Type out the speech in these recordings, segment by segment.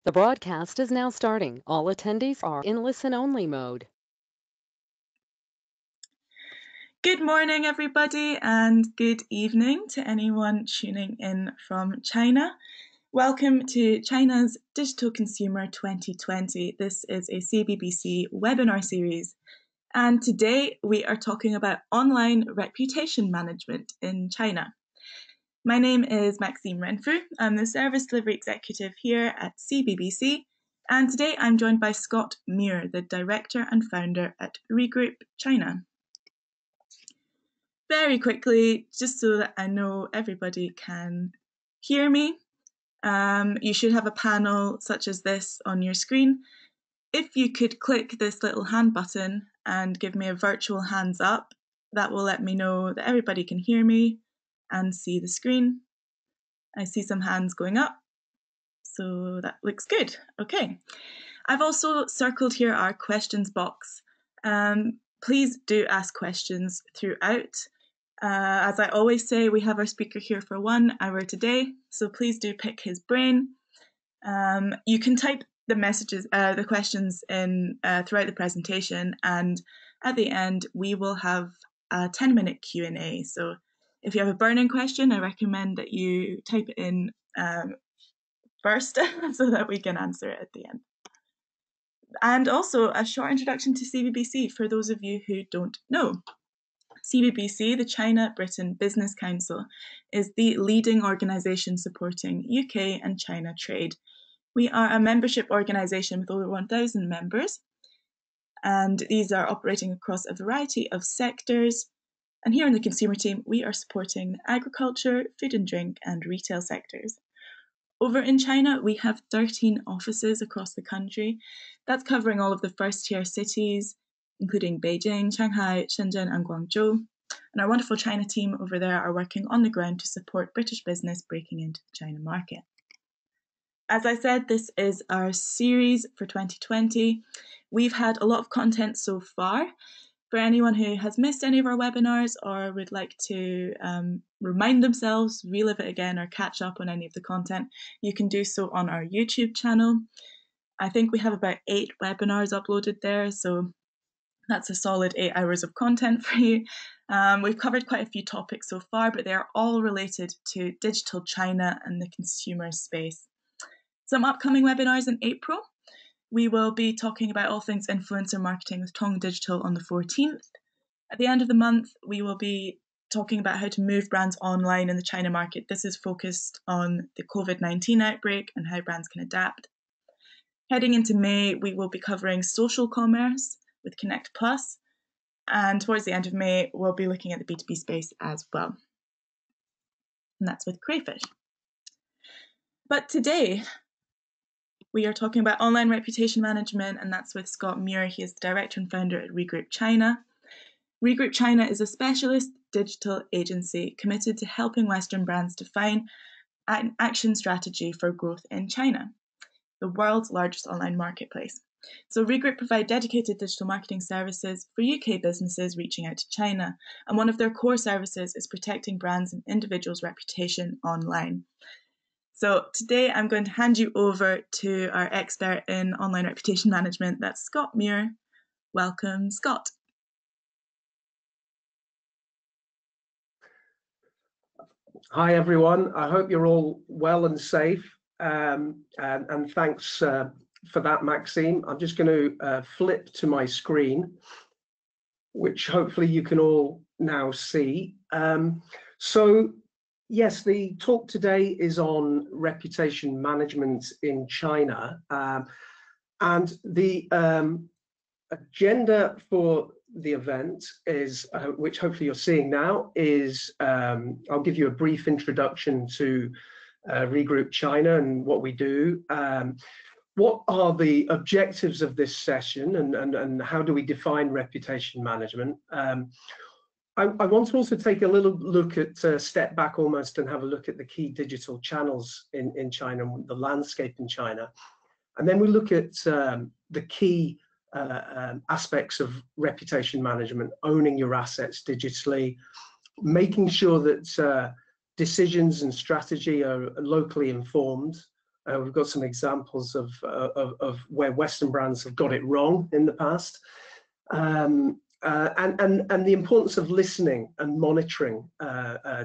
The broadcast is now starting. All attendees are in listen-only mode. Good morning, everybody, and good evening to anyone tuning in from China. Welcome to China's Digital Consumer 2020. This is a CBBC webinar series, and today we are talking about online reputation management in China. My name is Maxime Renfrew. I'm the Service Delivery Executive here at CBBC, and today I'm joined by Scott Muir, the Director and Founder at Regroup China. Very quickly, just so that I know everybody can hear me, you should have a panel such as this on your screen. If you could click this little hand button and give me a virtual hands up, that will let me know that everybody can hear me and see the screen. I see some hands going up, so that looks good. Okay. I've also circled here our questions box. Please do ask questions throughout. As I always say, we have our speaker here for 1 hour today, so please do pick his brain. You can type the messages, the questions in throughout the presentation, and at the end we will have a 10-minute Q&A. So if you have a burning question, I recommend that you type it in first so that we can answer it at the end. And also a short introduction to CBBC for those of you who don't know. CBBC, the China-Britain Business Council, is the leading organisation supporting UK and China trade. We are a membership organisation with over 1,000 members, and these are operating across a variety of sectors. And here in the consumer team, we are supporting agriculture, food and drink, and retail sectors. Over in China, we have 13 offices across the country. That's covering all of the first-tier cities, including Beijing, Shanghai, Shenzhen, and Guangzhou. And our wonderful China team over there are working on the ground to support British business breaking into the China market. As I said, this is our series for 2020. We've had a lot of content so far. For anyone who has missed any of our webinars or would like to remind themselves, relive it again, or catch up on any of the content, you can do so on our YouTube channel. I think we have about 8 webinars uploaded there, so that's a solid 8 hours of content for you. We've covered quite a few topics so far, but they're all related to digital China and the consumer space. Some upcoming webinars in April. We will be talking about all things influencer marketing with Tong Digital on the 14th. At the end of the month, we will be talking about how to move brands online in the China market. This is focused on the COVID-19 outbreak and how brands can adapt. Heading into May, we will be covering social commerce with Connect Plus. And towards the end of May, we'll be looking at the B2B space as well. And that's with Crayfish. But today, we are talking about online reputation management, and that's with Scott Muir. He is the director and founder at Regroup China. Regroup China is a specialist digital agency committed to helping Western brands define an action strategy for growth in China, the world's largest online marketplace. So Regroup provide dedicated digital marketing services for UK businesses reaching out to China, and one of their core services is protecting brands and individuals' reputation online. So today I'm going to hand you over to our expert in online reputation management, that's Scott Muir. Welcome, Scott. Hi everyone, I hope you're all well and safe, and thanks for that, Maxime. I'm just going to flip to my screen, which hopefully you can all now see. So yes, the talk today is on reputation management in China, and the agenda for the event is, which hopefully you're seeing now, is I'll give you a brief introduction to Regroup China and what we do. What are the objectives of this session, and how do we define reputation management? I want to also take a little look at, step back almost, and have a look at the key digital channels in China, the landscape in China. And then we look at the key aspects of reputation management, owning your assets digitally, making sure that decisions and strategy are locally informed, We've got some examples of where Western brands have got it wrong in the past. And the importance of listening and monitoring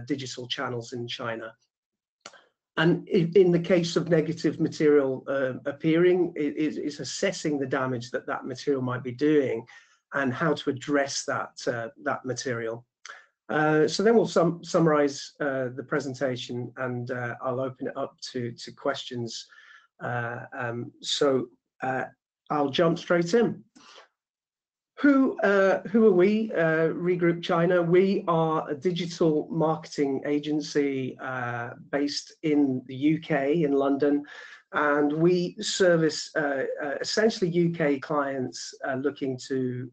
digital channels in China. And in the case of negative material appearing, it's assessing the damage that that material might be doing and how to address that material. So then we'll summarize the presentation, and I'll open it up to questions. So I'll jump straight in. Who are we, Regroup China? We are a digital marketing agency based in the UK, in London, and we service essentially UK clients looking to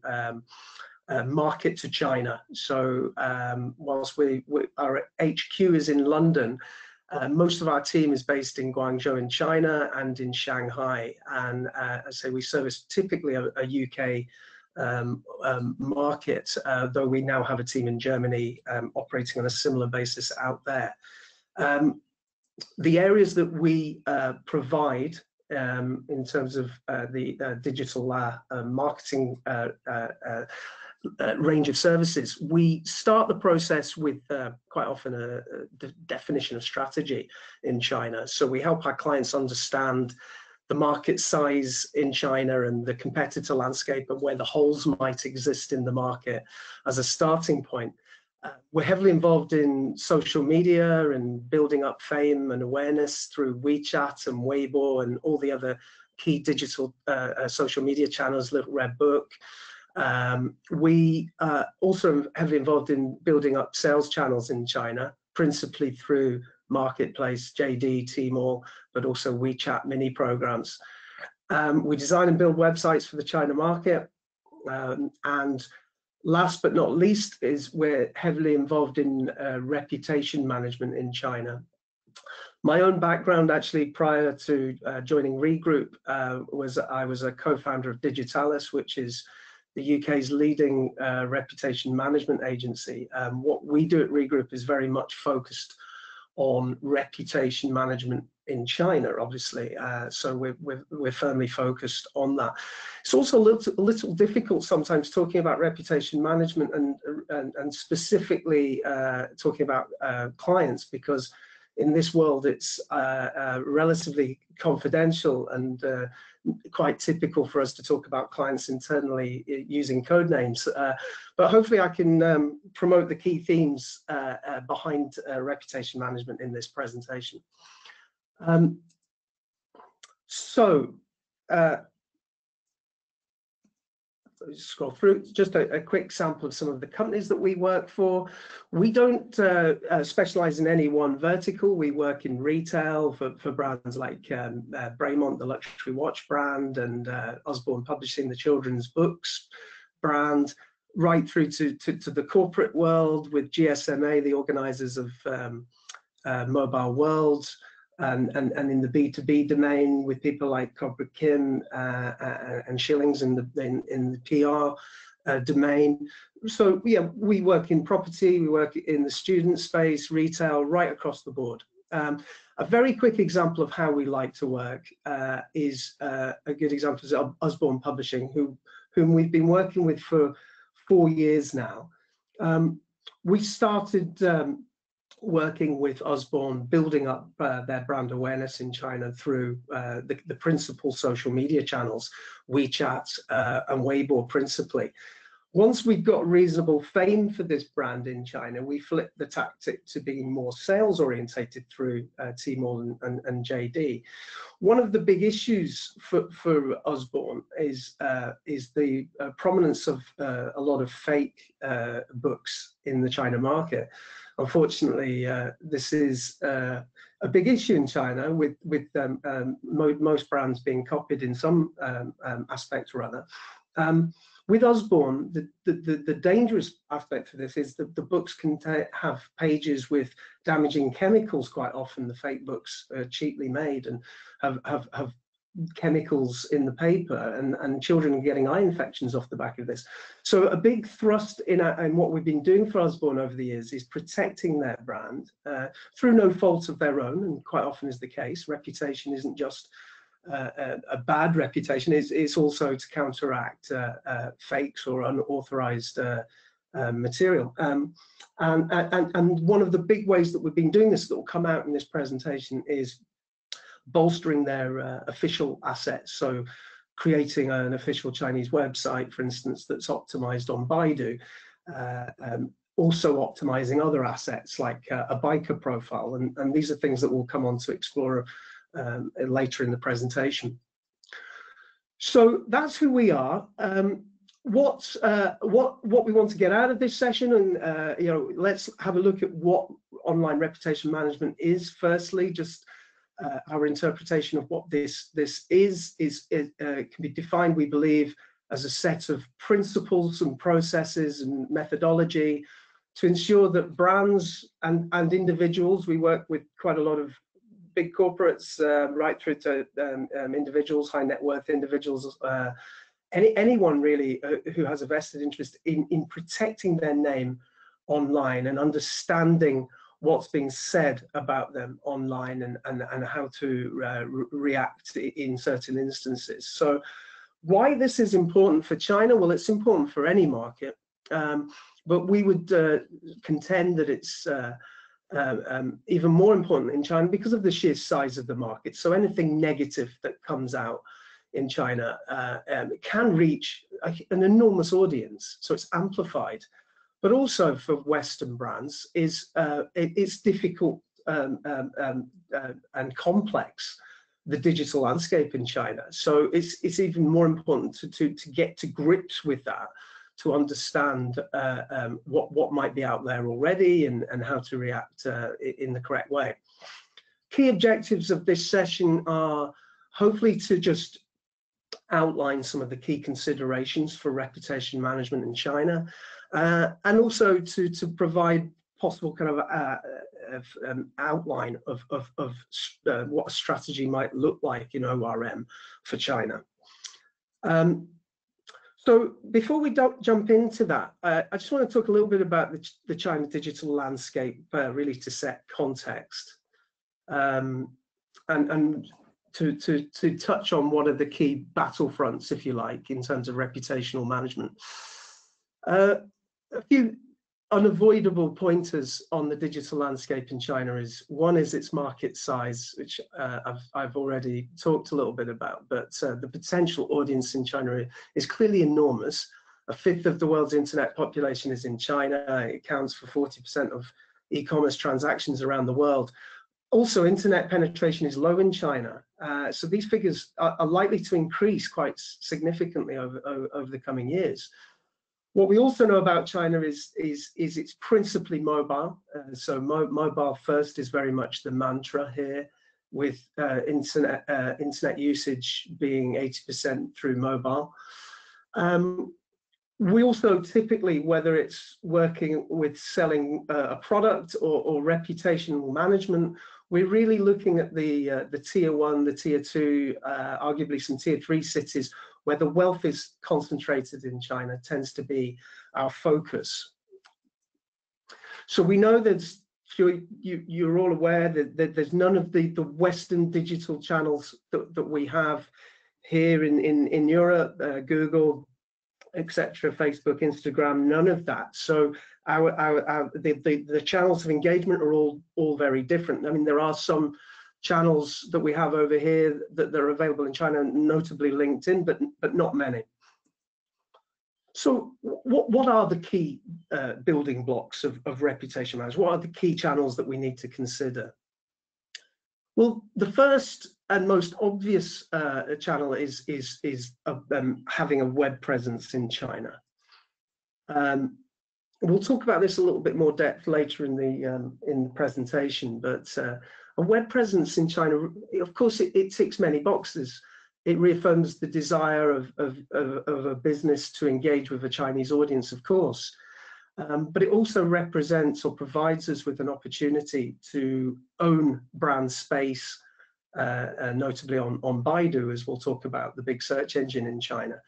market to China. So whilst our HQ is in London, most of our team is based in Guangzhou in China and in Shanghai. And I say we service typically a UK market, though we now have a team in Germany operating on a similar basis out there. The areas that we provide in terms of the digital marketing range of services, we start the process with quite often a definition of strategy in China. So we help our clients understand the market size in China and the competitor landscape and where the holes might exist in the market as a starting point. We're heavily involved in social media and building up fame and awareness through WeChat and Weibo and all the other key digital social media channels, Little Red Book. We are also heavily involved in building up sales channels in China, principally through Marketplace, JD, Tmall, but also WeChat mini programs. We design and build websites for the China market. And last but not least is we're heavily involved in reputation management in China. My own background, actually, prior to joining Regroup, I was a co-founder of Digitalis, which is the UK's leading reputation management agency. What we do at Regroup is very much focused on reputation management in China, obviously. So we're firmly focused on that. It's also a little difficult sometimes talking about reputation management and specifically talking about clients, because in this world it's relatively confidential and quite typical for us to talk about clients internally using code names. But hopefully I can promote the key themes behind reputation management in this presentation. Scroll through just a quick sample of some of the companies that we work for. We don't specialize in any one vertical. We work in retail for brands like Bremont, the luxury watch brand, and Usborne Publishing, the children's books brand, right through to the corporate world with GSMA, the organizers of Mobile World, and in the B2B domain with people like Cobra Kim and Schillings in the PR domain. So yeah, we work in property, we work in the student space, retail, right across the board. A very quick example of how we like to work is a good example is Usborne Publishing, whom we've been working with for 4 years now. We started working with Usborne, building up their brand awareness in China through the principal social media channels, WeChat and Weibo principally. Once we got reasonable fame for this brand in China, we flipped the tactic to being more sales orientated through Tmall and JD. One of the big issues for Usborne is the prominence of a lot of fake books in the China market. Unfortunately, this is a big issue in China, with most brands being copied in some aspect or other. With Usborne, the dangerous aspect for this is that the books can have pages with damaging chemicals quite often. The fake books are cheaply made and have chemicals in the paper, and children are getting eye infections off the back of this. So a big thrust in what we've been doing for Usborne over the years is protecting their brand through no fault of their own, and quite often is the case. Reputation isn't just a bad reputation, it's also to counteract fakes or unauthorized material. And one of the big ways that we've been doing this that will come out in this presentation is bolstering their official assets. So creating an official Chinese website, for instance, that's optimized on Baidu. Also optimizing other assets like a biker profile. And these are things that we'll come on to explore later in the presentation. So that's who we are. What we want to get out of this session, and let's have a look at what online reputation management is. Firstly, just our interpretation of what this is can be defined, we believe, as a set of principles and processes and methodology to ensure that brands and individuals, we work with quite a lot of big corporates right through to individuals, high net worth individuals, anyone really who has a vested interest in protecting their name online and understanding what's being said about them online and how to react in certain instances. So why this is important for China? Well, it's important for any market, but we would contend that it's even more important in China because of the sheer size of the market. So anything negative that comes out in China can reach an enormous audience, so it's amplified. But also for Western brands, it's difficult and complex, the digital landscape in China. So it's even more important to get to grips with that, to understand what might be out there already and how to react in the correct way. Key objectives of this session are hopefully to just outline some of the key considerations for reputation management in China, and also to provide possible kind of an outline of what a strategy might look like in ORM for China. So before we jump into that, I just want to talk a little bit about the China digital landscape, really to set context, and to touch on what are the key battlefronts, if you like, in terms of reputational management. A few unavoidable pointers on the digital landscape in China is, one is its market size, which I've already talked a little bit about, but the potential audience in China is clearly enormous. A fifth of the world's internet population is in China. It accounts for 40% of e-commerce transactions around the world. Also, internet penetration is low in China, so these figures are likely to increase quite significantly over the coming years. What we also know about China is it's principally mobile. So mobile first is very much the mantra here, with internet usage being 80% through mobile. We also typically, whether it's working with selling a product or reputational management, we're really looking at the tier 1, the tier 2, arguably some tier 3 cities where the wealth is concentrated in China, tends to be our focus. So we know that you're all aware that there's none of the Western digital channels that we have here in Europe, Google, etc., Facebook, Instagram, none of that. So the channels of engagement are all very different. I mean, there are some channels that we have over here that are available in China, notably LinkedIn, but not many. So what are the key building blocks of reputation management? What are the key channels that we need to consider? Well, the first and most obvious channel is having a web presence in China. We'll talk about this a little bit more depth later in the presentation, but a web presence in China, of course, it ticks many boxes. It reaffirms the desire of a business to engage with a Chinese audience, of course, but it also represents or provides us with an opportunity to own brand space notably on Baidu, as we'll talk about, the big search engine in China.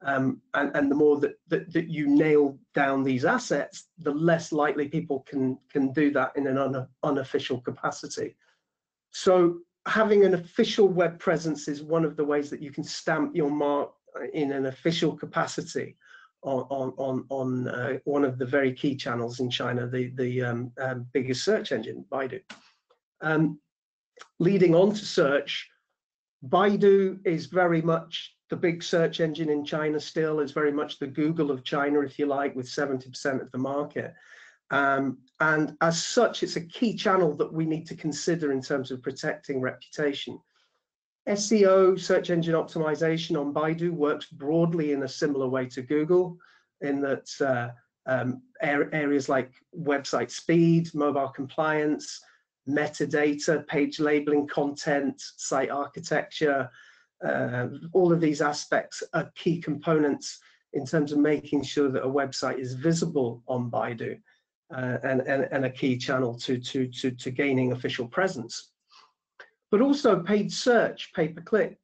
And the more that you nail down these assets, the less likely people can do that in an unofficial capacity. So having an official web presence is one of the ways that you can stamp your mark in an official capacity on one of the very key channels in China, the biggest search engine, Baidu. Leading on to search, Baidu is very much the big search engine in China still. Is very much the Google of China, if you like, with 70% of the market. And as such, it's a key channel that we need to consider in terms of protecting reputation. SEO, search engine optimization on Baidu, works broadly in a similar way to Google, in that areas like website speed, mobile compliance, metadata, page labeling, content, site architecture, all of these aspects are key components in terms of making sure that a website is visible on Baidu, and a key channel to gaining official presence. But also paid search, pay-per-click,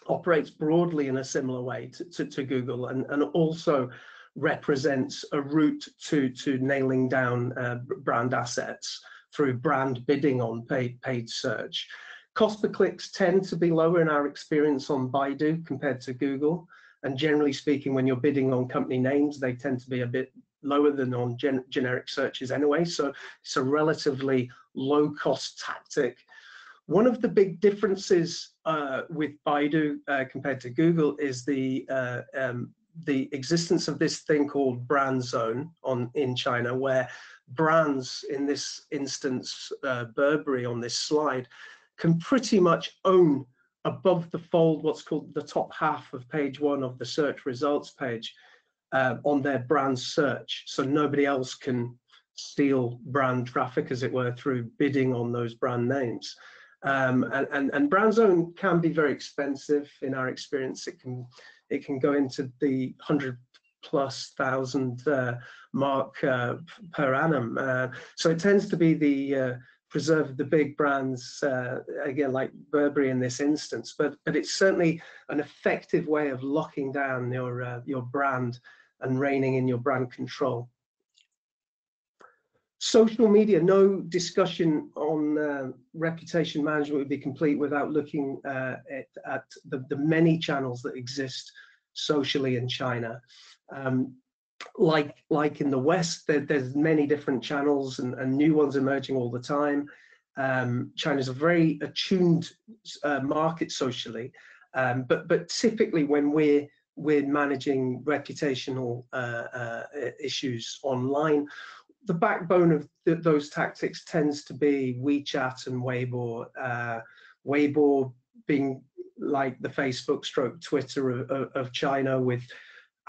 operates broadly in a similar way to Google, and also represents a route to nailing down brand assets through brand bidding on paid search. Cost per clicks tend to be lower in our experience on Baidu compared to Google. And generally speaking, when you're bidding on company names, they tend to be a bit lower than on generic searches anyway. So it's a relatively low cost tactic. One of the big differences with Baidu compared to Google is the existence of this thing called brand zone in China, where brands, in this instance, Burberry on this slide, can pretty much own above the fold what's called the top half of page 1 of the search results page on their brand search. So nobody else can steal brand traffic, as it were, through bidding on those brand names. And brand zone can be very expensive. In our experience, it can go into the 100,000+ mark per annum. So it tends to be the preserve the big brands, again, like Burberry in this instance, but it's certainly an effective way of locking down your brand and reining in your brand control. Social media, no discussion on reputation management would be complete without looking at the many channels that exist socially in China. Like in the West, there's many different channels and new ones emerging all the time. China's a very attuned market socially, but typically when we're managing reputational issues online, the backbone of those tactics tends to be WeChat and Weibo. Weibo being like the Facebook stroke Twitter of China, with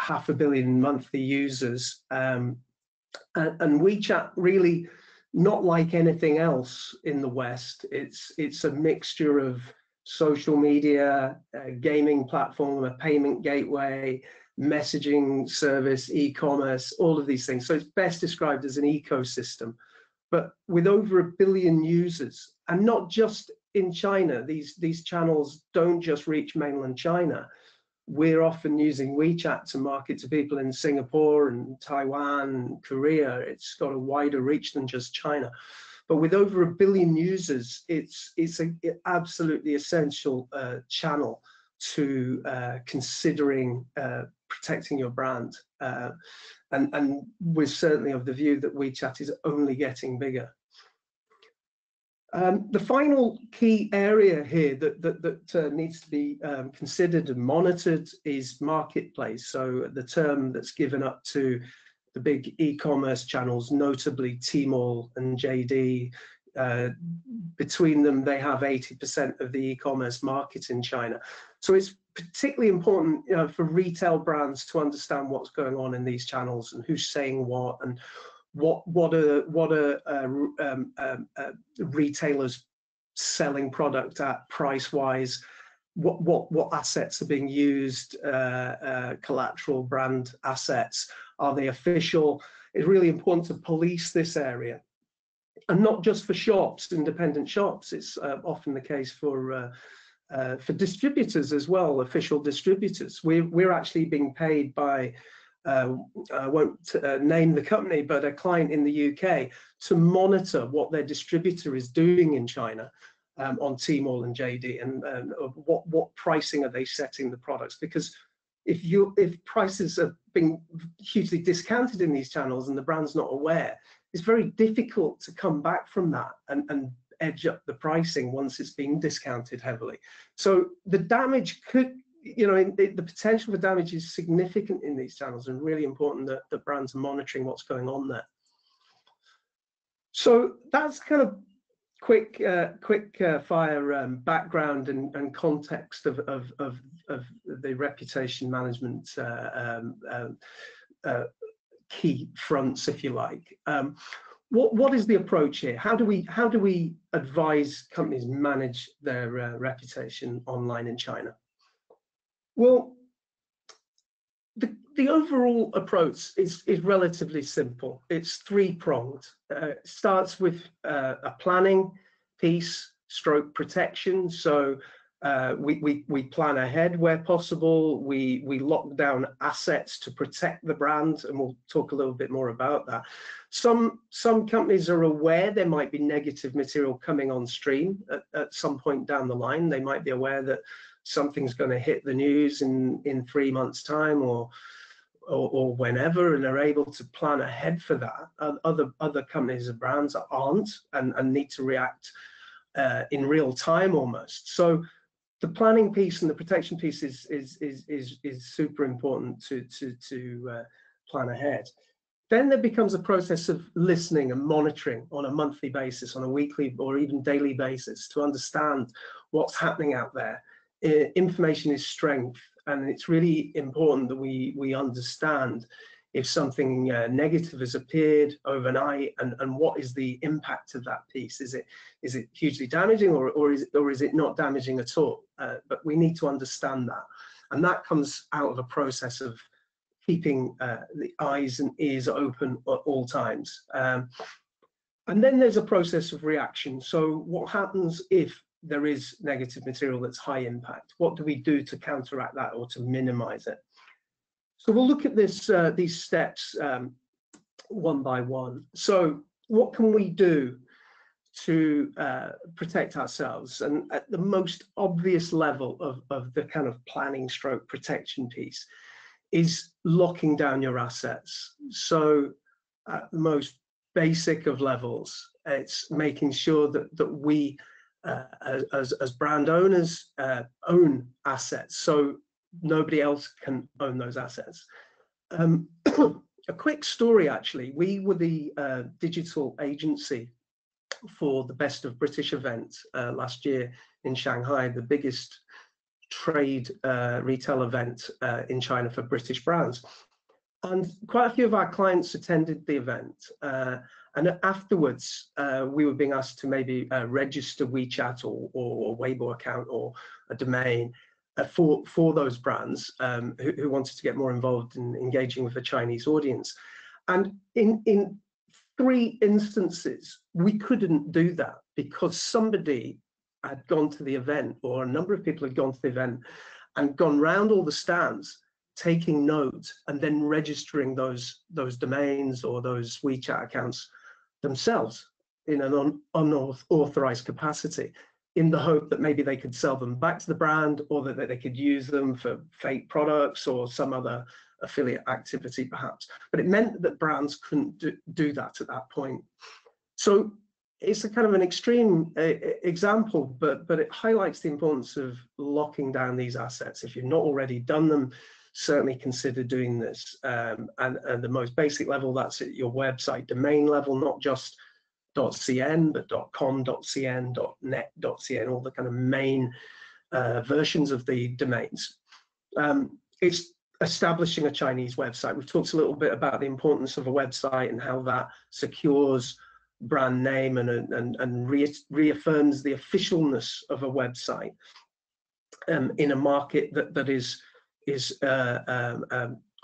500 million monthly users, and WeChat really not like anything else in the West. It's a mixture of social media, gaming platform, a payment gateway, messaging service, e-commerce, all of these things. So it's best described as an ecosystem. But with over 1 billion users, and not just in China, these channels don't just reach mainland China. We're often using WeChat to market to people in Singapore and Taiwan and Korea. It's got a wider reach than just China. But with over 1 billion users, it's an absolutely essential channel to considering protecting your brand. And we're certainly of the view that WeChat is only getting bigger. The final key area here that needs to be considered and monitored is marketplace. So the term that's given up to the big e-commerce channels, notably Tmall and JD. Between them, they have 80% of the e-commerce market in China. So it's particularly important, for retail brands to understand what's going on in these channels and who's saying what, and what are retailers selling product at price-wise, what assets are being used, collateral brand assets, are they official? It's really important to police this area. And not just for shops, independent shops. It's often the case for distributors as well, official distributors. We're actually being paid by, I won't name the company, but a client in the UK to monitor what their distributor is doing in China on Tmall and JD, and what pricing are they setting the products. Because if prices are being hugely discounted in these channels and the brand's not aware, it's very difficult to come back from that and edge up the pricing once it's being discounted heavily. So the damage could, the potential for damage is significant in these channels, and really important that the brands are monitoring what's going on there. So that's kind of quick fire background and context of the reputation management key fronts, if you like. What is the approach here? How do we advise companies manage their reputation online in China? Well, the overall approach is relatively simple. It's three-pronged. It starts with a planning piece, stroke protection. So we plan ahead where possible. We lock down assets to protect the brand, and we'll talk a little bit more about that. Some companies are aware there might be negative material coming on stream at some point down the line. They might be aware that something's going to hit the news in 3 months' time or whenever, and are able to plan ahead for that. Other companies and brands aren't, and need to react in real time almost. So the planning piece and the protection piece is super important to plan ahead. Then there becomes a process of listening and monitoring on a monthly basis, on a weekly or even daily basis, to understand what's happening out there. Information is strength, and it's really important that we understand if something negative has appeared overnight, and what is the impact of that piece. Is it hugely damaging, or is it not damaging at all? But we need to understand that, and that comes out of a process of keeping the eyes and ears open at all times. And then there's a process of reaction. So what happens if there is negative material that's high impact? What do we do to counteract that or to minimize it? So we'll look at this, these steps one by one. So what can we do to protect ourselves? And at the most obvious level of the kind of planning stroke protection piece is locking down your assets. So at the most basic of levels, it's making sure that we as brand owners own assets, so nobody else can own those assets. A quick story, actually. We were the digital agency for the Best of British event last year in Shanghai, the biggest trade retail event in China for British brands. And quite a few of our clients attended the event. And afterwards, we were being asked to maybe register WeChat or Weibo account or a domain for those brands who wanted to get more involved in engaging with the Chinese audience. And in 3 instances, we couldn't do that because somebody had gone to the event, or a number of people had gone to the event and gone round all the stands, taking notes and then registering those domains or those WeChat accounts themselves in an unauthorized capacity, in the hope that maybe they could sell them back to the brand, or that they could use them for fake products or some other affiliate activity perhaps. But it meant that brands couldn't do that at that point. So it's a kind of an extreme example, but it highlights the importance of locking down these assets. If you've not already done them, certainly consider doing this. And the most basic level, that's at your website domain level, not just .cn, but .com, .cn, .net, .cn, all the kind of main versions of the domains. It's establishing a Chinese website. We've talked a little bit about the importance of a website and how that secures brand name and reaffirms the officialness of a website in a market that is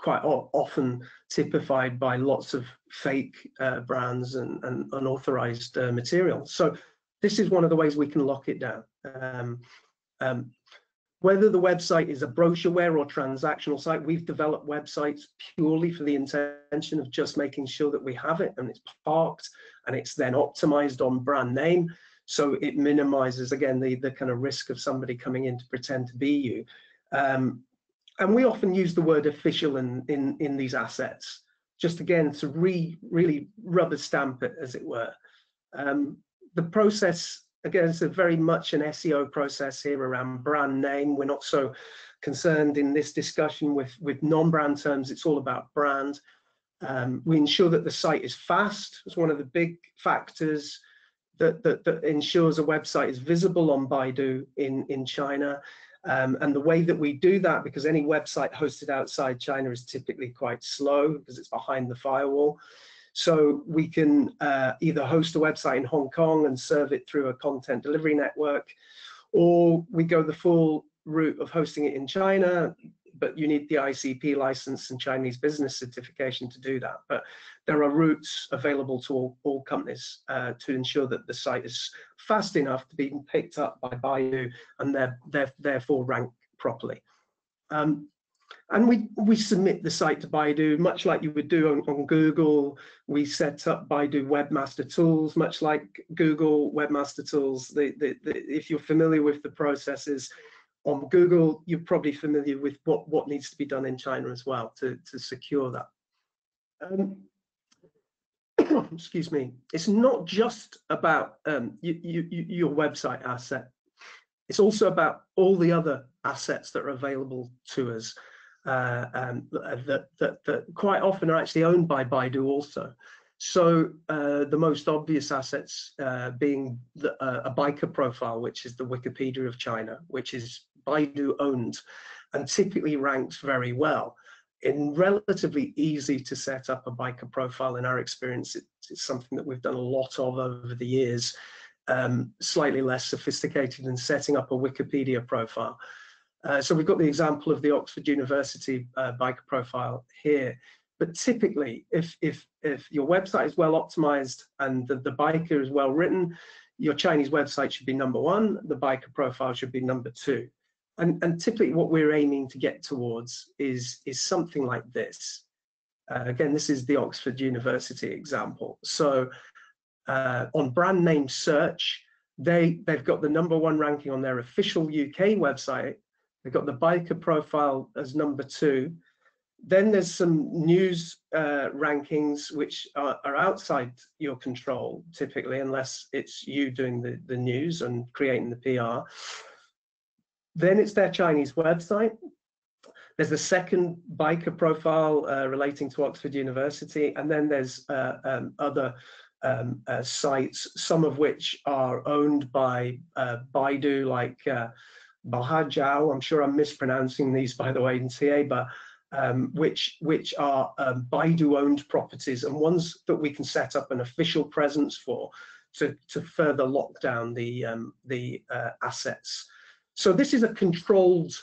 quite often typified by lots of fake brands and unauthorized material. So this is one of the ways we can lock it down. Whether the website is a brochureware or transactional site, we've developed websites purely for the intention of just making sure that we have it and it's parked and it's then optimized on brand name. So it minimizes, again, the kind of risk of somebody coming in to pretend to be you. And we often use the word official in these assets, just again to really rubber stamp it, as it were. The process, again, is very much an SEO process here around brand name. We're not so concerned in this discussion with non-brand terms. It's all about brand. We ensure that the site is fast. It's one of the big factors that ensures a website is visible on Baidu in China. And the way that we do that, because any website hosted outside China is typically quite slow because it's behind the firewall. So we can either host a website in Hong Kong and serve it through a content delivery network, or we go the full route of hosting it in China, but you need the ICP license and Chinese business certification to do that. But there are routes available to all companies to ensure that the site is fast enough to be picked up by Baidu and therefore rank properly. And we submit the site to Baidu, much like you would do on Google. We set up Baidu Webmaster Tools, much like Google Webmaster Tools. If you're familiar with the processes on Google, you're probably familiar with what needs to be done in China as well to secure that. Excuse me. It's not just about your website asset. It's also about all the other assets that are available to us. That quite often are actually owned by Baidu also. So the most obvious assets being a biker profile, which is the Wikipedia of China, which is Baidu owned and typically ranks very well. In relatively easy to set up a biker profile, in our experience, it's something that we've done a lot of over the years, slightly less sophisticated than setting up a Wikipedia profile. So we've got the example of the Oxford University biker profile here. But typically, if your website is well optimized and the biker is well written, your Chinese website should be #1, the biker profile should be #2. And typically what we're aiming to get towards is something like this. Again, this is the Oxford University example. So on brand name search, they've got the #1 ranking on their official UK website. They've got the biker profile as #2. Then there's some news rankings which are outside your control, typically, unless it's you doing the news and creating the PR. Then it's their Chinese website. There's a second biker profile relating to Oxford University, and then there's other sites, some of which are owned by Baidu, like Bahajiao. I'm sure I'm mispronouncing these, by the way, in CA, but which are Baidu-owned properties and ones that we can set up an official presence for to further lock down the assets. So this is a controlled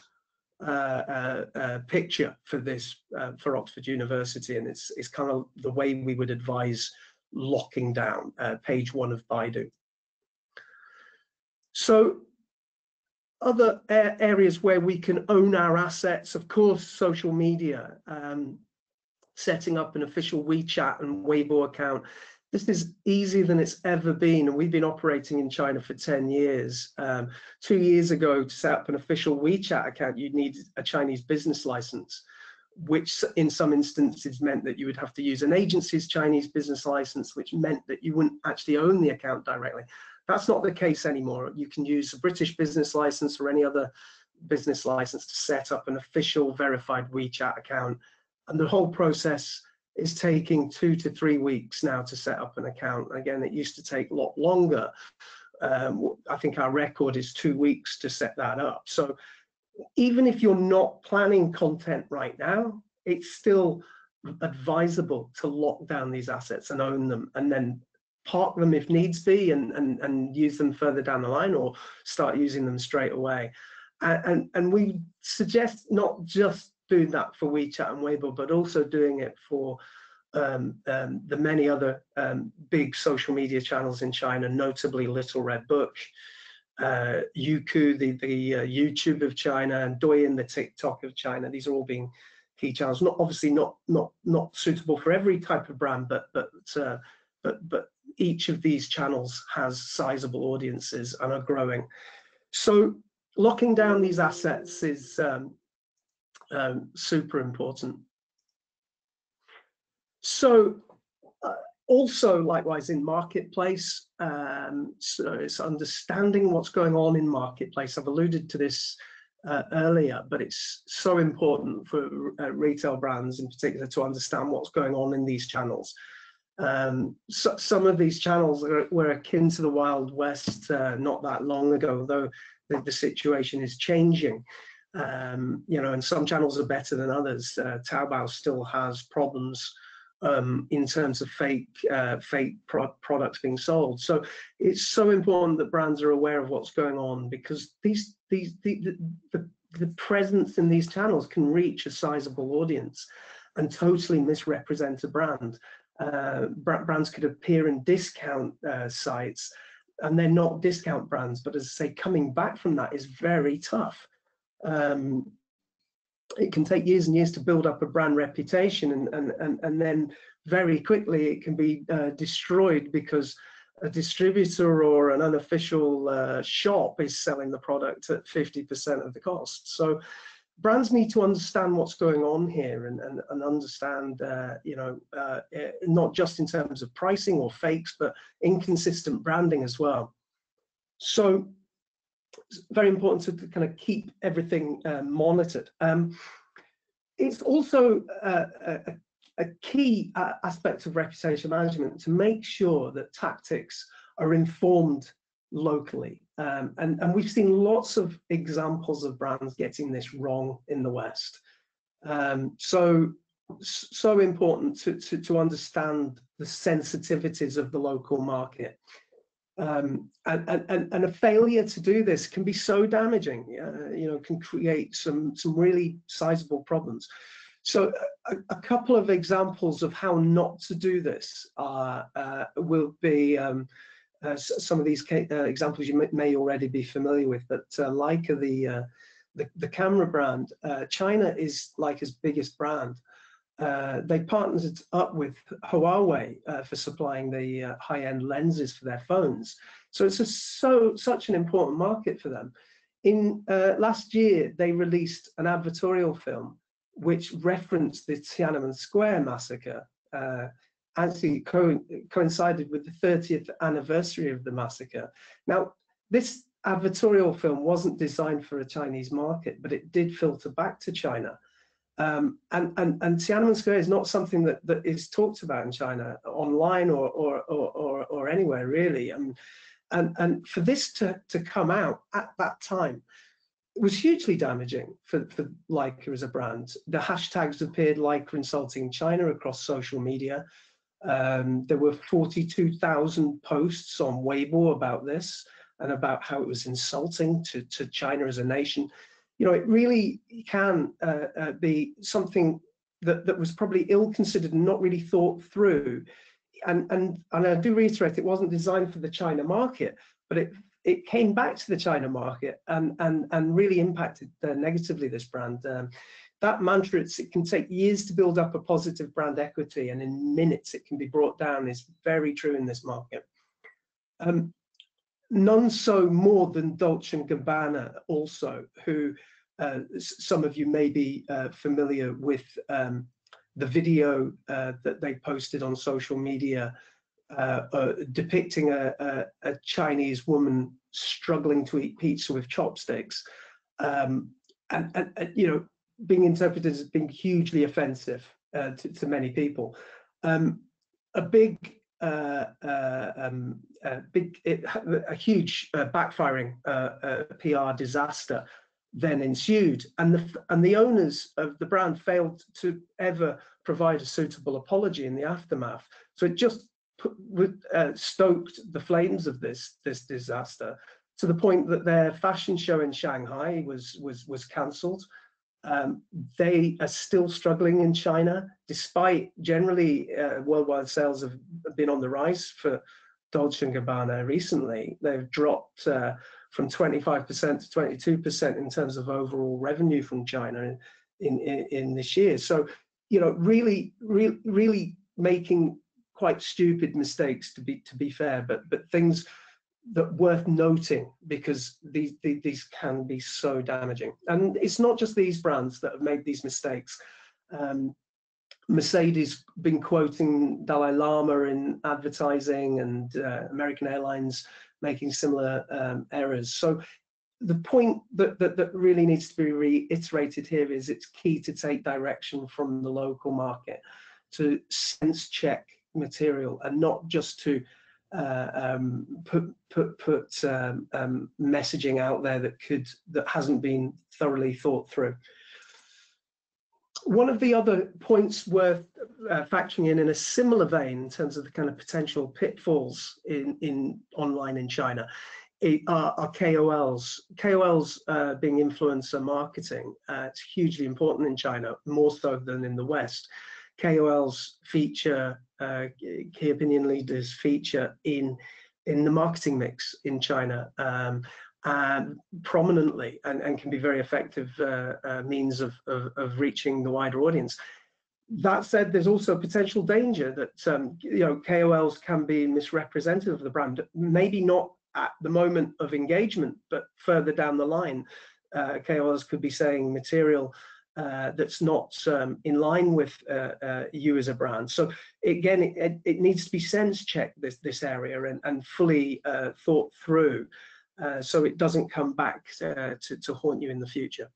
picture for this for Oxford University, and it's kind of the way we would advise locking down page 1 of Baidu. So other areas where we can own our assets, of course, social media, setting up an official WeChat and Weibo account. This is easier than it's ever been, and we've been operating in China for 10 years. 2 years ago, to set up an official WeChat account, you'd need a Chinese business license, which in some instances meant that you would have to use an agency's Chinese business license, which meant that you wouldn't actually own the account directly. That's not the case anymore. You can use a British business license or any other business license to set up an official verified WeChat account. And the whole process is taking 2 to 3 weeks now to set up an account. Again, it used to take a lot longer. I think our record is 2 weeks to set that up. So even if you're not planning content right now, it's still advisable to lock down these assets and own them, and then park them if needs be and use them further down the line, or start using them straight away. And we suggest not just doing that for WeChat and Weibo, but also doing it for the many other big social media channels in China, notably Little Red Book, Youku, the YouTube of China, and Douyin, the TikTok of China. These are all being key channels. Obviously not suitable for every type of brand, but each of these channels has sizable audiences and are growing. So locking down these assets is super important. So also likewise in marketplace, so it's understanding what's going on in marketplace. I've alluded to this earlier, but it's so important for retail brands in particular to understand what's going on in these channels. So some of these channels were akin to the Wild West not that long ago, though the situation is changing. You know, and some channels are better than others. Taobao still has problems in terms of fake products being sold. So it's so important that brands are aware of what's going on, because the presence in these channels can reach a sizable audience and totally misrepresent a brand. Brands could appear in discount sites, and they're not discount brands, but as I say, coming back from that is very tough. It can take years and years to build up a brand reputation, and then very quickly it can be destroyed because a distributor or an unofficial shop is selling the product at 50% of the cost. So brands need to understand what's going on here and understand, you know, not just in terms of pricing or fakes, but inconsistent branding as well. So it's very important to kind of keep everything monitored. It's also a key aspect of reputation management to make sure that tactics are informed locally. And we've seen lots of examples of brands getting this wrong in the West. So important to understand the sensitivities of the local market. And a failure to do this can be so damaging, you know, can create some really sizable problems. So a couple of examples of how not to do this will be some of these examples you may already be familiar with, but Leica, the camera brand, China is Leica's biggest brand. They partnered up with Huawei for supplying the high-end lenses for their phones. So it's such an important market for them. In last year, they released an advertorial film which referenced the Tiananmen Square massacre. Actually coincided with the 30th anniversary of the massacre. Now, this advertorial film wasn't designed for a Chinese market, but it did filter back to China. And Tiananmen Square is not something that is talked about in China, online or anywhere really. And for this to come out at that time, it was hugely damaging for Leica as a brand. The hashtags appeared Leica insulting China across social media. There were 42,000 posts on Weibo about this and about how it was insulting to China as a nation. You know, it really can be something that was probably ill-considered and not really thought through. And I do reiterate, it wasn't designed for the China market, but it came back to the China market and really impacted negatively this brand. That mantra, it can take years to build up a positive brand equity, and in minutes it can be brought down, is very true in this market. None so more than Dolce & Gabbana also, who some of you may be familiar with the video that they posted on social media depicting a Chinese woman struggling to eat pizza with chopsticks, and you know, being interpreted as being hugely offensive to many people. A huge backfiring PR disaster then ensued, and the owners of the brand failed to ever provide a suitable apology in the aftermath. So it just stoked the flames of this disaster, to the point that their fashion show in Shanghai was cancelled. They are still struggling in China, despite generally worldwide sales have been on the rise for Dolce & Gabbana recently. They've dropped from 25% to 22% in terms of overall revenue from China in this year. So, you know, really making quite stupid mistakes, to be fair, but things that worth noting, because these can be so damaging. And it's not just these brands that have made these mistakes. Mercedes been quoting Dalai Lama in advertising, and American Airlines making similar errors. So the point that really needs to be reiterated here is it's key to take direction from the local market, to sense check material, and not just to put messaging out there that hasn't been thoroughly thought through. One of the other points worth factoring in a similar vein, in terms of the kind of potential pitfalls in online in China, are KOLs. KOLs being influencer marketing. It's hugely important in China, more so than in the West. KOLs feature, key opinion leaders feature in the marketing mix in China prominently, and can be very effective means of reaching the wider audience. That said, there's also a potential danger that you know, KOLs can be misrepresentative of the brand, maybe not at the moment of engagement, but further down the line. KOLs could be saying material that's not in line with you as a brand. So again, it needs to be sense checked, this area, and fully thought through, so it doesn't come back to haunt you in the future.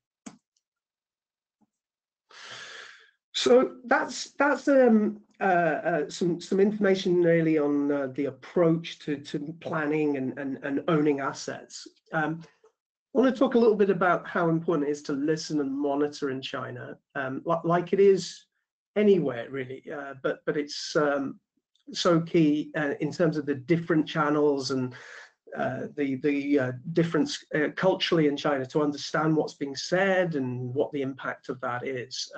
So that's some information really on the approach to planning and owning assets. I want to talk a little bit about how important it is to listen and monitor in China, like it is anywhere really, but it's so key in terms of the different channels and the difference culturally in China, to understand what's being said and what the impact of that is.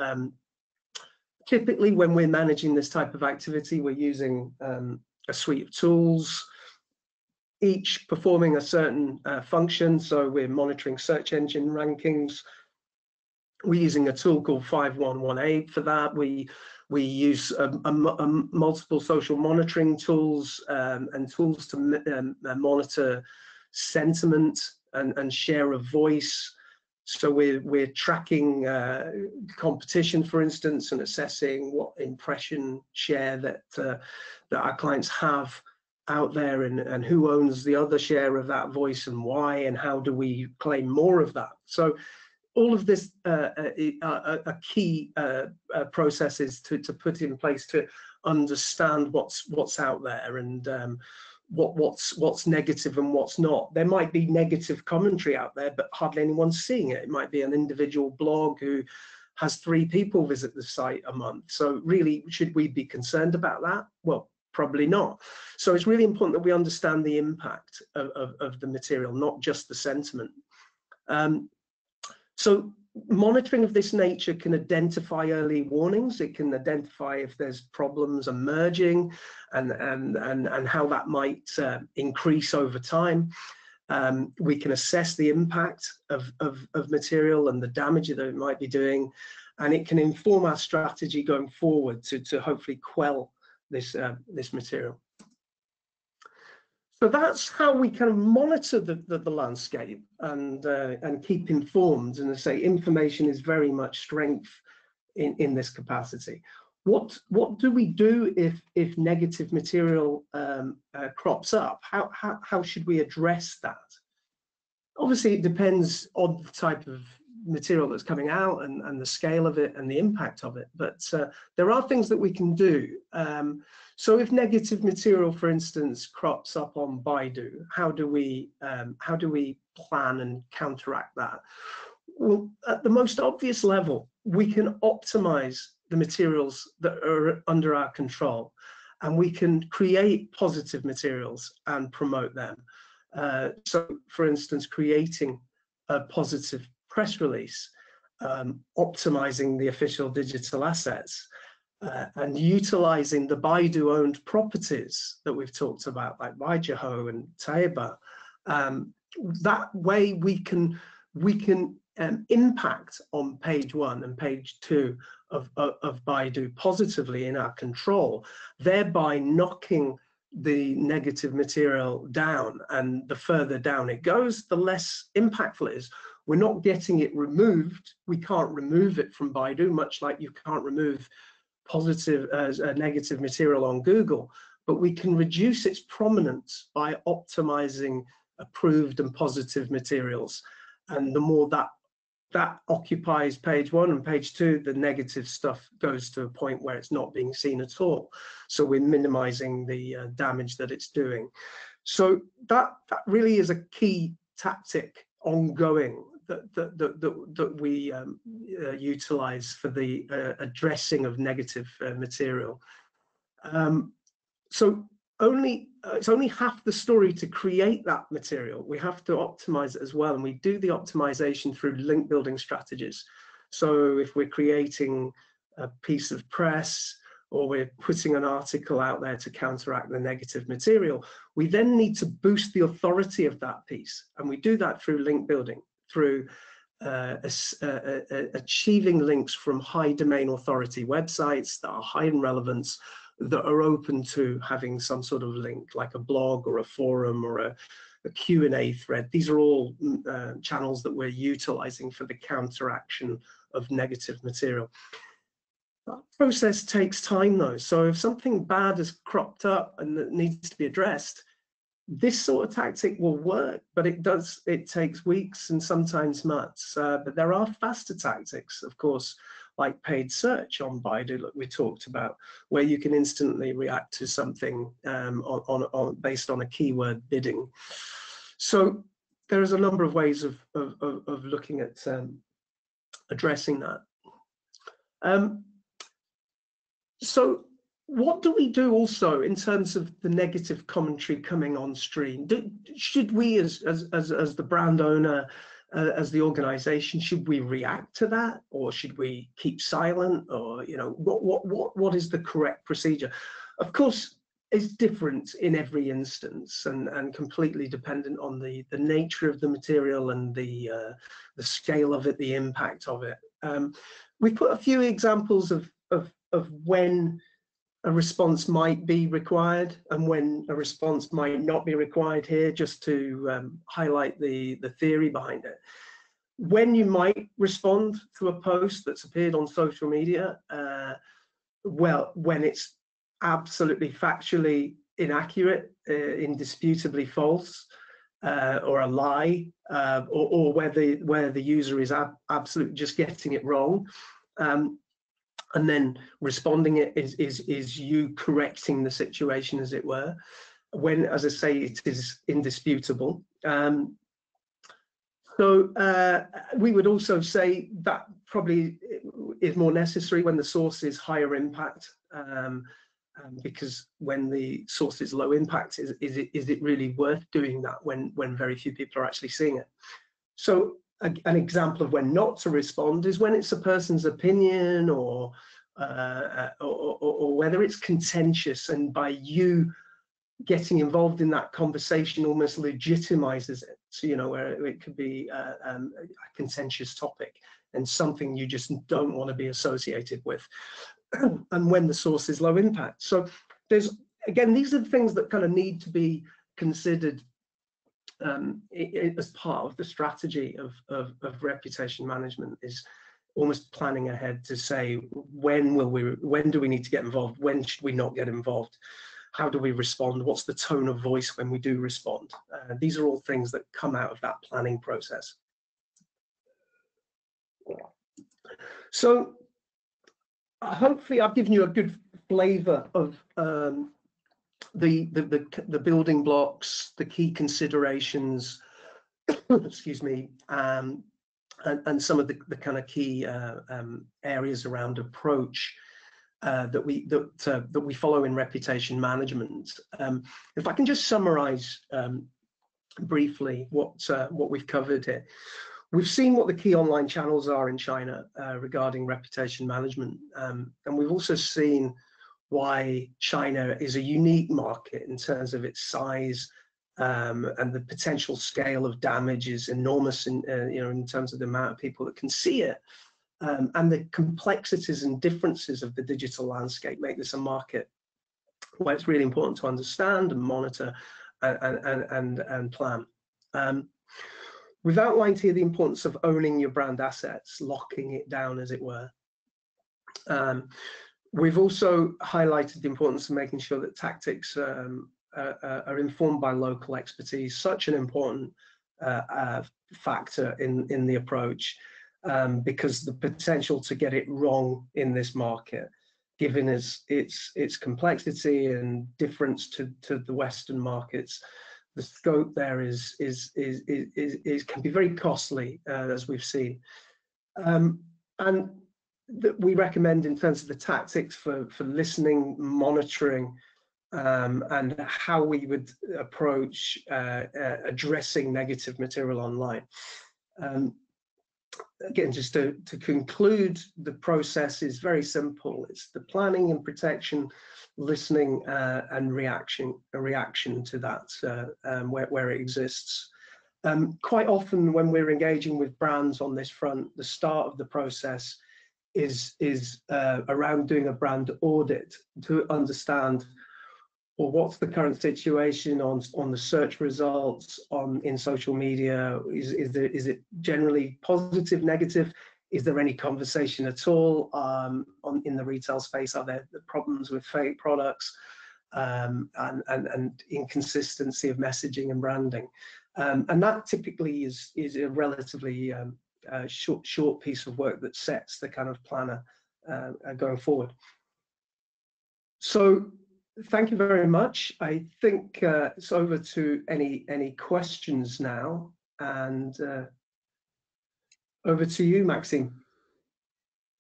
Typically, when we're managing this type of activity, we're using a suite of tools, each performing a certain function. So we're monitoring search engine rankings. We're using a tool called 5118 for that. We use multiple social monitoring tools and tools to monitor sentiment and share of voice. So we're tracking competition, for instance, and assessing what impression share that our clients have out there, and who owns the other share of that voice and why, and how do we claim more of that. So all of this are key processes to put in place to understand what's out there, and what's negative and what's not. There might be negative commentary out there, but hardly anyone's seeing it. It might be an individual blog who has 3 people visit the site a month. So really, should we be concerned about that? Well, probably not. So it's really important that we understand the impact of the material, not just the sentiment. So monitoring of this nature can identify early warnings. It can identify if there's problems emerging, and how that might increase over time. We can assess the impact of material and the damage that it might be doing, and it can inform our strategy going forward to hopefully quell this material. So that's how we kind of monitor the landscape and keep informed. And I say information is very much strength in this capacity. What do we do if negative material crops up? How should we address that? Obviously, it depends on the type of material that's coming out and the scale of it and the impact of it. But there are things that we can do. So if negative material, for instance, crops up on Baidu, how do we plan and counteract that? Well, at the most obvious level, we can optimize the materials that are under our control, and we can create positive materials and promote them. So, for instance, creating a positive press release optimizing the official digital assets, and utilizing the Baidu-owned properties that we've talked about, like Baijiahou and Taobao. That way we can impact on page 1 and page 2 of Baidu positively in our control, thereby knocking the negative material down. And the further down it goes, the less impactful it is. We're not getting it removed. We can't remove it from Baidu, much like you can't remove positive negative material on Google, but we can reduce its prominence by optimizing approved and positive materials. And the more that occupies page 1 and page 2, the negative stuff goes to a point where it's not being seen at all. So we're minimizing the damage that it's doing. So that really is a key tactic ongoing that we utilize for the addressing of negative material. So it's only half the story to create that material. We have to optimize it as well, and we do the optimization through link building strategies. So if we're creating a piece of press, or we're putting an article out there to counteract the negative material, we then need to boost the authority of that piece, and we do that through link building, through achieving links from high domain authority websites that are high in relevance, that are open to having some sort of link, like a blog or a forum or a Q&A thread. These are all channels that we're utilizing for the counteraction of negative material. That process takes time though. So if something bad has cropped up and that needs to be addressed, this sort of tactic will work, but it takes weeks and sometimes months. But there are faster tactics, of course, like paid search on Baidu that we talked about, where you can instantly react to something based on a keyword bidding. So there's a number of ways of looking at addressing that. So what do we do also in terms of the negative commentary coming on stream? Should we, as the brand owner, as the organization, should we react to that, or should we keep silent, or what is the correct procedure? Of course, it's different in every instance, and completely dependent on the nature of the material and the scale of it, the impact of it. We put a few examples of when a response might be required and when a response might not be required here, just to highlight the theory behind it. When you might respond to a post that's appeared on social media, well, when it's absolutely factually inaccurate, indisputably false, or a lie, or where the user is absolutely just getting it wrong. And then responding it is you correcting the situation, as it were, when, as I say, it is indisputable. So we would also say that probably is more necessary when the source is higher impact, because when the source is low impact, is it really worth doing that when very few people are actually seeing it? So an example of when not to respond is when it's a person's opinion, or whether it's contentious, and by you getting involved in that conversation almost legitimizes it. So, where it could be a contentious topic and something you just don't want to be associated with, and when the source is low impact. So again, these are the things that kind of need to be considered as part of the strategy of reputation management, is almost planning ahead to say, when do we need to get involved? When should we not get involved? How do we respond? What's the tone of voice when we do respond? These are all things that come out of that planning process. So hopefully I've given you a good flavor of the building blocks, the key considerations, excuse me, and some of the kind of key areas around approach that we follow in reputation management. If I can just summarize briefly what we've covered here. We've seen what the key online channels are in China regarding reputation management, and we've also seen why China is a unique market in terms of its size, and the potential scale of damage is enormous in, in terms of the amount of people that can see it. And the complexities and differences of the digital landscape make this a market where it's really important to understand and monitor and plan. We've outlined here the importance of owning your brand assets, locking it down, as it were. We've also highlighted the importance of making sure that tactics are informed by local expertise, such an important factor in the approach, because the potential to get it wrong in this market, given its complexity and difference to the Western markets, the scope there can be very costly, as we've seen. And that we recommend in terms of the tactics for listening, monitoring, and how we would approach addressing negative material online. Again, just to conclude, the process is very simple. It's the planning and protection, listening, and reaction to that where it exists. Quite often when we're engaging with brands on this front, the start of the process is around doing a brand audit to understand, well, what's the current situation on the search results in social media? Is it generally positive, negative? Is there any conversation at all in the retail space? Are there problems with fake products and inconsistency of messaging and branding? And that typically is a relatively short piece of work that sets the kind of planner going forward. So thank you very much. I think it's over to any questions now, and over to you, Maxine.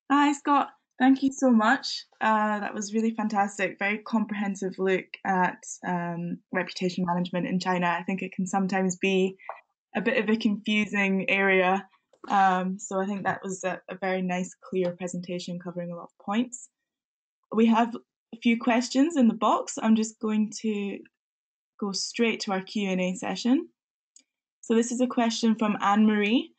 Hi, Scott. Thank you so much. That was really fantastic. Very comprehensive look at reputation management in China. I think it can sometimes be a bit of a confusing area. So I think that was a very nice, clear presentation covering a lot of points. We have a few questions in the box. I'm just going to go straight to our Q&A session. So this is a question from Anne-Marie.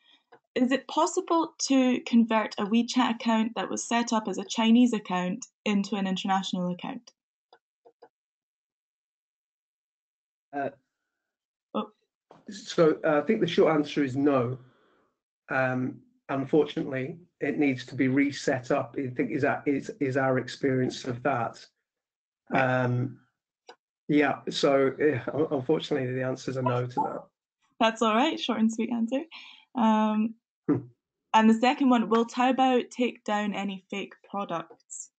Is it possible to convert a WeChat account that was set up as a Chinese account into an international account? So I think the short answer is no. Unfortunately, it needs to be reset up. I think is our experience of that. Yeah, so unfortunately, the answer is a no to that. That's all right, short and sweet answer. And the second one, will Taobao take down any fake products?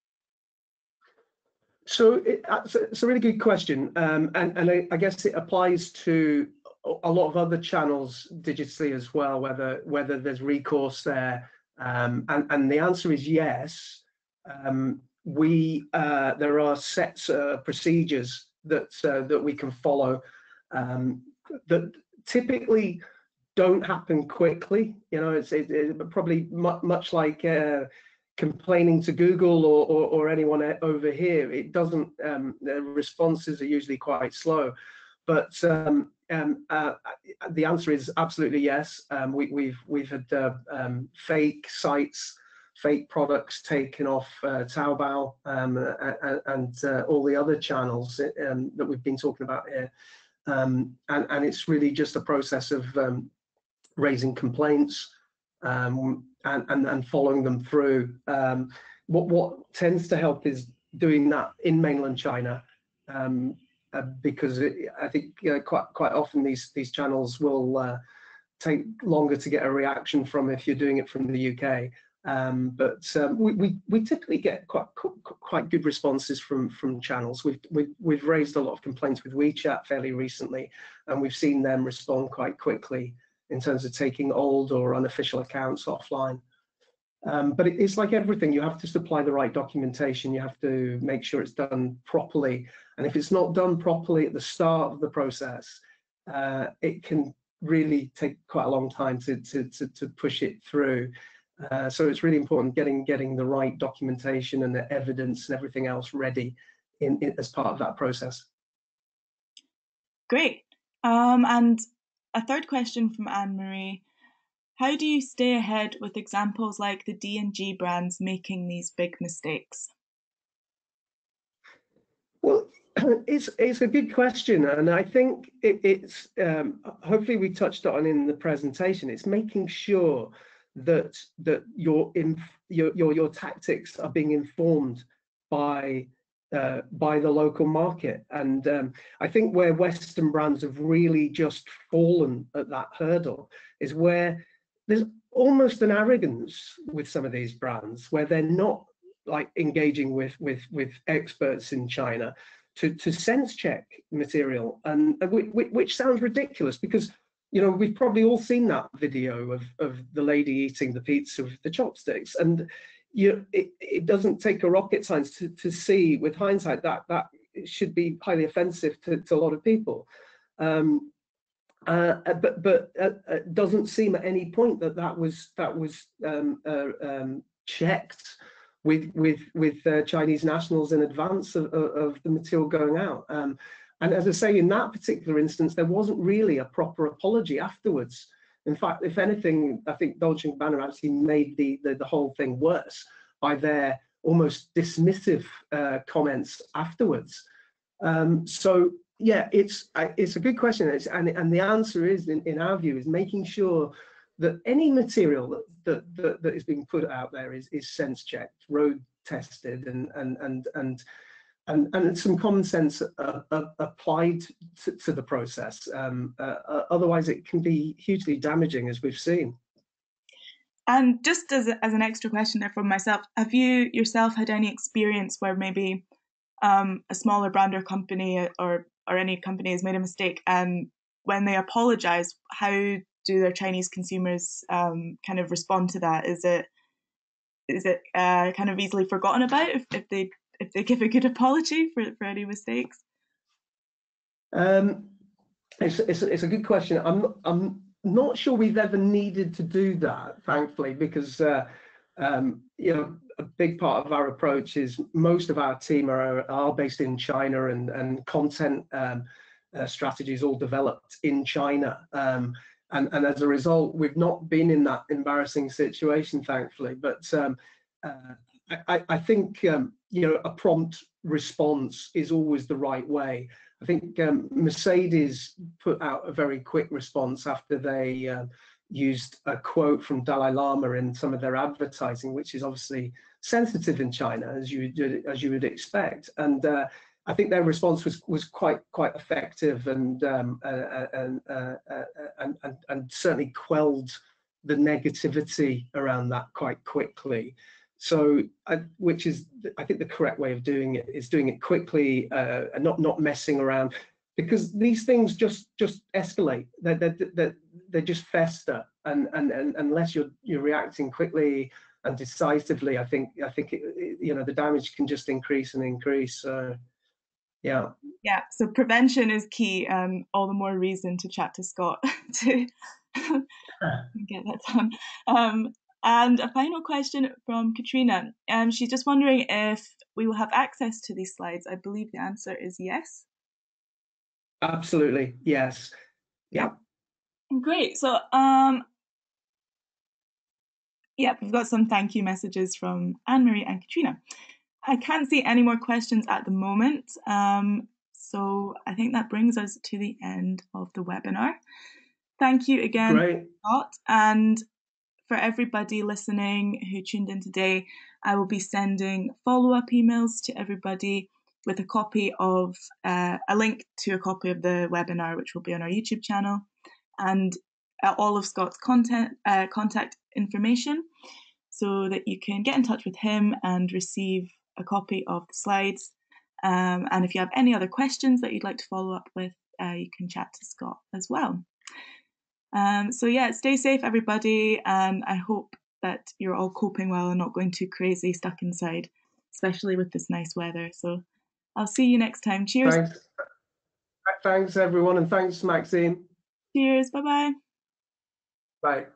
So it's a really good question, and I guess it applies to a lot of other channels digitally as well, whether there's recourse there, and the answer is yes. There are sets of procedures that we can follow that typically don't happen quickly. You know, it's probably much like complaining to Google or anyone over here. It doesn't. The responses are usually quite slow, but the answer is absolutely yes. We've had fake sites, fake products taken off Taobao and all the other channels that we've been talking about here, and it's really just a process of raising complaints and following them through. What tends to help is doing that in mainland China, because I think quite often these channels will take longer to get a reaction from if you're doing it from the UK. But we typically get quite good responses from channels. We've raised a lot of complaints with WeChat fairly recently, and we've seen them respond quite quickly in terms of taking old or unofficial accounts offline. But it's like everything, you have to supply the right documentation, you have to make sure it's done properly, and if it's not done properly at the start of the process, it can really take quite a long time to push it through. So it's really important getting the right documentation and the evidence and everything else ready as part of that process. Great. And a third question from Anne-Marie. How do you stay ahead with examples like the D&G brands making these big mistakes? Well, it's a good question, and I think it's hopefully we touched on in the presentation. It's making sure that your tactics are being informed by the local market, and I think where Western brands have really just fallen at that hurdle is where there's almost an arrogance with some of these brands, where they're not like engaging with experts in China to sense check material, and which sounds ridiculous, because we've probably all seen that video of the lady eating the pizza with the chopsticks, and it doesn't take a rocket science to see with hindsight that it should be highly offensive to a lot of people. But it doesn't seem at any point that was checked with Chinese nationals in advance of the material going out. And as I say, in that particular instance, there wasn't really a proper apology afterwards. In fact, if anything, I think Dolce & Gabbana actually made the whole thing worse by their almost dismissive comments afterwards. So yeah, it's a good question, and the answer is, in our view, is making sure that any material that is being put out there is sense checked, road tested, and some common sense applied to the process. Otherwise, it can be hugely damaging, as we've seen. And just as an extra question there from myself, have you yourself had any experience where maybe a smaller brand or company or any company has made a mistake, and when they apologize, how do their Chinese consumers kind of respond to that? Is it kind of easily forgotten about if they give a good apology for any mistakes? It's a good question. I'm not sure we've ever needed to do that, thankfully, because a big part of our approach is most of our team are based in China, and content strategies all developed in China. And as a result, we've not been in that embarrassing situation, thankfully. But I think a prompt response is always the right way. I think Mercedes put out a very quick response after they used a quote from Dalai Lama in some of their advertising, which is obviously sensitive in China, as you would expect. And I think their response was quite effective, and certainly quelled the negativity around that quite quickly. So, which is, I think, the correct way of doing it, is doing it quickly, and not messing around, because these things just escalate. They just fester, and unless you're reacting quickly and decisively, I think the damage can just increase and increase. Yeah. Yeah. So prevention is key, and all the more reason to chat to Scott to get that done. And a final question from Katrina. She's just wondering if we will have access to these slides. I believe the answer is yes. Absolutely, yes. Yeah. Great. So, yeah, we've got some thank you messages from Anne-Marie and Katrina. I can't see any more questions at the moment. So I think that brings us to the end of the webinar. Thank you again, Scott. And for everybody listening who tuned in today, I will be sending follow-up emails to everybody with a copy of a link to a copy of the webinar, which will be on our YouTube channel, and all of Scott's contact information, so that you can get in touch with him and receive a copy of the slides. And if you have any other questions that you'd like to follow up with, you can chat to Scott as well. So yeah, stay safe, everybody, and I hope that you're all coping well and not going too crazy stuck inside, especially with this nice weather. So I'll see you next time. Cheers. Thanks everyone, and thanks, Maxine. Cheers. Bye-bye. Bye.